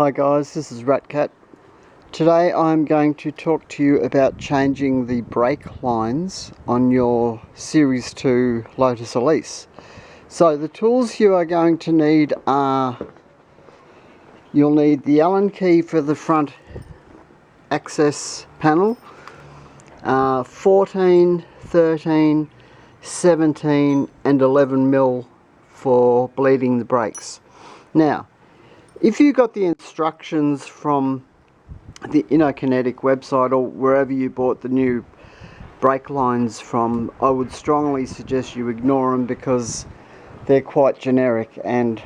Hi guys, this is Ratcat. Today I'm going to talk to you about changing the brake lines on your Series 2 Lotus Elise. So the tools you are going to need are, you'll need the Allen key for the front access panel, 14, 13, 17 and 11 mil for bleeding the brakes. Now, if you got the instructions from the Innokinetic website or wherever you bought the new brake lines from, I would strongly suggest you ignore them because they're quite generic and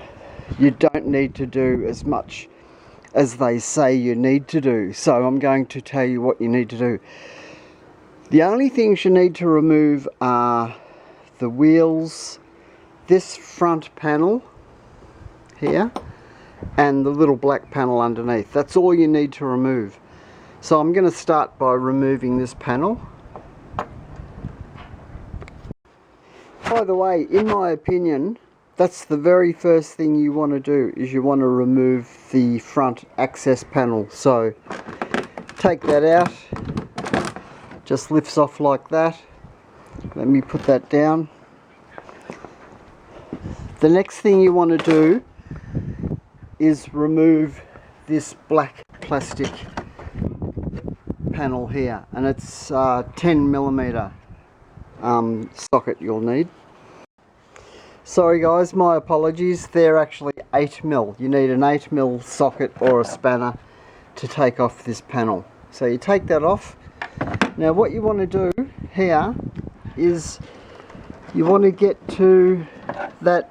you don't need to do as much as they say you need to do. So I'm going to tell you what you need to do. The only things you need to remove are the wheels, this front panel here, and the little black panel underneath. That's all you need to remove. So I'm going to start by removing this panel. By the way, in my opinion, that's the very first thing you want to do, is you want to remove the front access panel. So take that out, just lifts off like that. Let me put that down. The next thing you want to do is remove this black plastic panel here, and it's 10mm socket you'll need. Sorry guys, my apologies, they're actually 8mm. You need an 8mm socket or a spanner to take off this panel. So you take that off. Now what you want to do here is you want to get to that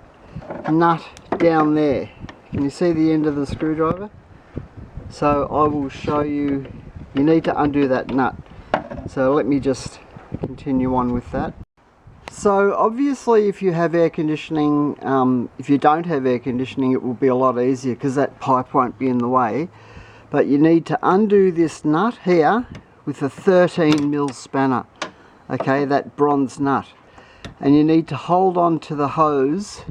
nut down there. Can you see the end of the screwdriver? So I will show you, you need to undo that nut. So let me just continue on with that. So obviously if you have air conditioning, if you don't have air conditioning, it will be a lot easier because that pipe won't be in the way. But you need to undo this nut here with a 13mm spanner, okay, that bronze nut. And you need to hold on to the hose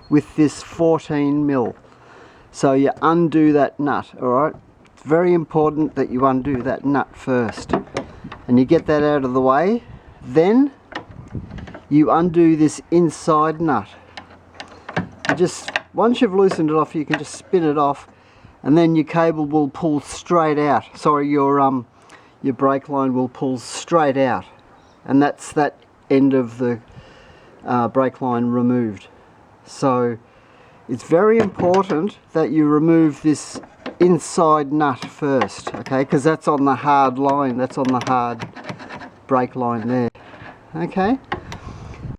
with this 14mm. So you undo that nut, alright? It's very important that you undo that nut first. And you get that out of the way. Then you undo this inside nut. You just, once you've loosened it off, you can just spin it off and then your cable will pull straight out. Sorry, your brake line will pull straight out. And that's that end of the brake line removed. So it's very important that you remove this inside nut first, okay, because that's on the hard line, that's on the hard brake line there, okay.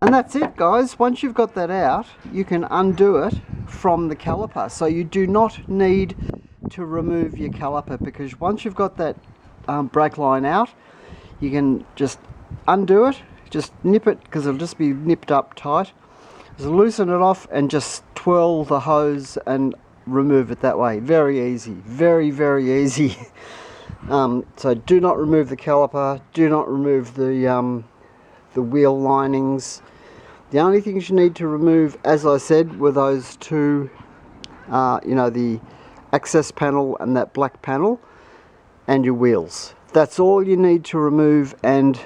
And that's it guys. Once you've got that out, you can undo it from the caliper. So you do not need to remove your caliper, because once you've got that brake line out, you can just undo it, just nip it, because it'll just be nipped up tight. Just loosen it off and just twirl the hose and remove it that way. Very easy, very easy. So do not remove the caliper, do not remove the wheel linings. The only things you need to remove, as I said, were those two, you know, the access panel and that black panel, and your wheels. That's all you need to remove. And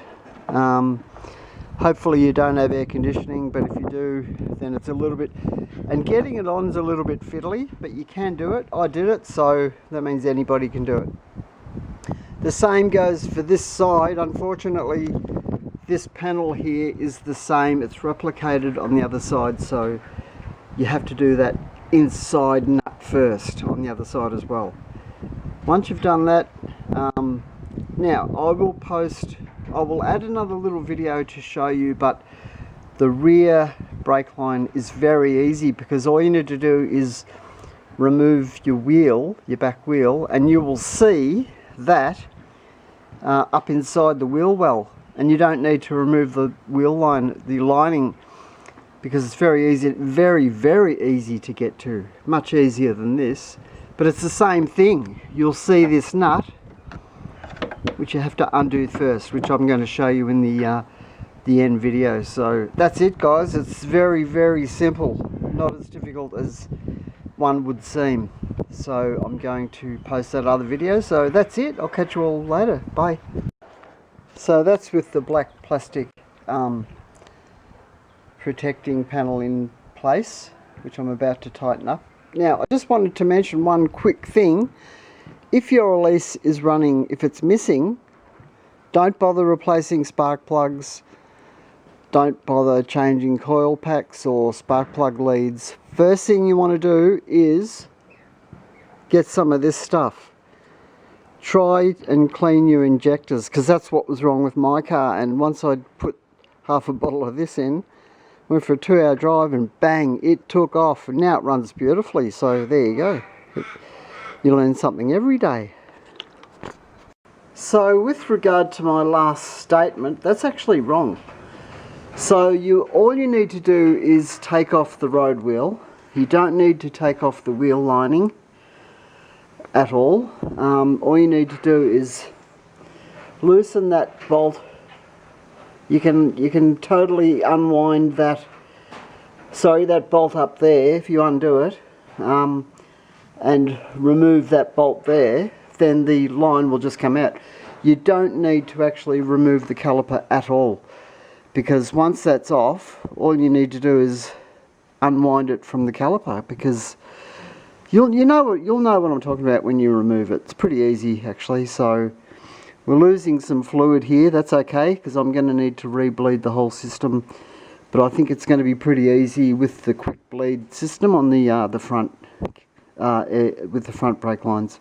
hopefully you don't have air conditioning, but if you do, then it's a little bit, and getting it on is a little bit fiddly, but you can do it. I did it, so that means anybody can do it. The same goes for this side. Unfortunately, this panel here is the same. It's replicated on the other side, so you have to do that inside nut first on the other side as well. Once you've done that, now I will add another little video to show you, but the rear brake line is very easy, because all you need to do is remove your wheel, your back wheel, and you will see that up inside the wheel well. And you don't need to remove the wheel line, the lining, because it's very easy, very easy to get to. Much easier than this, but it's the same thing. You'll see this nut, which you have to undo first, which I'm going to show you in the end video. So that's it guys. It's very simple, not as difficult as one would seem. So I'm going to post that other video. So that's it. I'll catch you all later. Bye. So that's with the black plastic protecting panel in place, which I'm about to tighten up. Now, I just wanted to mention one quick thing. If your Elise is running, if it's missing, don't bother replacing spark plugs. Don't bother changing coil packs or spark plug leads. First thing you want to do is get some of this stuff. Try and clean your injectors, because that's what was wrong with my car. And once I'd put half a bottle of this in, went for a 2-hour drive and bang, it took off, and now it runs beautifully. So there you go. You learn something every day. So with regard to my last statement, that's actually wrong. So all you need to do is take off the road wheel. You don't need to take off the wheel lining at all. All you need to do is loosen that bolt. You can totally unwind that bolt up there if you undo it, and remove that bolt there, then the line will just come out. You don't need to actually remove the caliper at all, because once that's off, all you need to do is unwind it from the caliper, because you'll know what I'm talking about when you remove it. It's pretty easy actually. So we're losing some fluid here. That's okay, because I'm going to need to re-bleed the whole system, but I think it's going to be pretty easy with the quick bleed system on the front with the front brake lines.